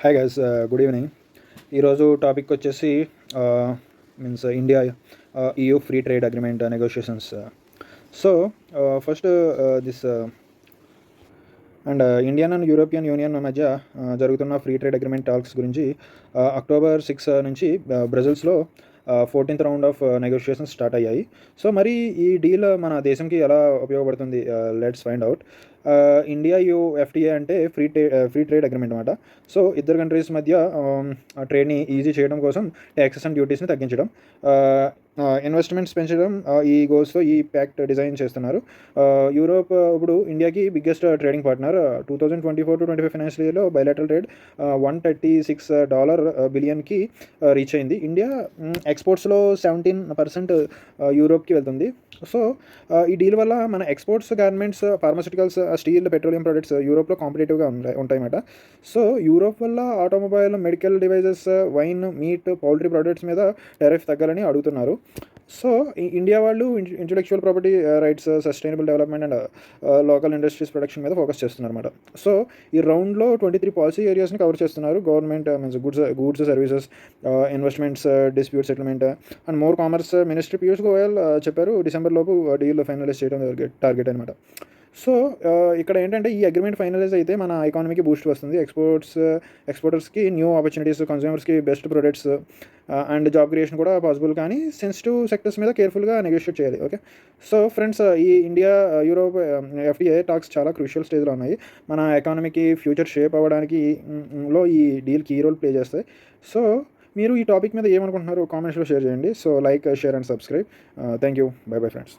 Hi guys, good evening. ఈరోజు topic వచ్చేసి means India EU free trade agreement negotiations. So first this and Indian and European union మధ్య జరుగుతున్న free trade agreement talks గురించి October 6 నుంచి బ్రజిల్స్లో 14th round of negotiations start అయ్యాయి. So మరి ఈ deal మన దేశంకి ఎలా ఉపయోగపడుతుంది, let's find out. India FTA అంటే ఫ్రీ ట్రేడ్ అగ్రిమెంట్ అనమాట. సో ఇద్దరు కంట్రీస్ మధ్య ట్రేడ్ని ఈజీ చేయడం కోసం ట్యాక్సెస్ అండ్ డ్యూటీస్ని తగ్గించడం, ఇన్వెస్ట్మెంట్స్ పెంచడం, ఈ గోల్స్తో ఈ ప్యాక్ట్ డిజైన్ చేస్తున్నారు. యూరోప్ ఇప్పుడు ఇండియాకి బిగ్గెస్ట్ ట్రేడింగ్ పార్ట్నర్. 2024-25 ఫైనాన్షియల్ ఇయర్లో బైలాటరల్ ట్రేడ్ $136 బిలియన్కి రీచ్ అయింది. ఇండియా ఎక్స్పోర్ట్స్లో 17% యూరోప్కి వెళ్తుంది. సో ఈ డీల్ వల్ల మన exports, garments, pharmaceuticals, steel, petroleum products యూరోప్లో కాంపిటేటివ్గా ఉంటాయన్నమాట. సో యూరోప్ వల్ల automobile, medical devices, wine, meet, poultry products మీద టారిఫ్ తగ్గాలని అడుగుతున్నారు. సో ఇండియా వాళ్ళు intellectual property rights, sustainable development and local industries production మీద ఫోకస్ చేస్తున్నారు అనమాట. సో ఈ రౌండ్లో 23 పాలసీ ఏరియాస్ని కవర్ చేస్తున్నారు. Government means goods services, investments, dispute settlement and more. Commerce minister Piyush Goyal చెప్పారు డిసెంబర్ లోపు డీల్ ఫైనలైజ్ చేయడం టార్గెట్ అనమాట. సో ఇక్కడ ఏంటంటే ఈ అగ్రిమెంట్ ఫైనలైజ్ అయితే మన ఎకానమీకి బూస్ట్ వస్తుంది. ఎక్స్పోర్టర్స్కి న్యూ ఆపర్చునిటీస్, కన్స్యూమర్స్కి best products and job creation కూడా పాసిబుల్. కానీ సెన్సిటివ్ సెక్టర్స్ మీద కేర్ఫుల్గా నెగోషియేట్ చేయాలి. ఓకే. సో ఫ్రెండ్స్, ఈ ఇండియా యూరోప్ FTA టాక్స్ చాలా క్రూషియల్ స్టేజ్లో ఉన్నాయి. మన ఎకానమీకి ఫ్యూచర్ షేప్ అవ్వడానికి లో ఈ డీల్ కీ రోల్ ప్లే చేస్తాయి. సో మీరు ఈ టాపిక్ మీద ఏమనుకుంటున్నారు కామెంట్స్లో షేర్ చేయండి. So like, share and subscribe. Thank you. Bye bye friends.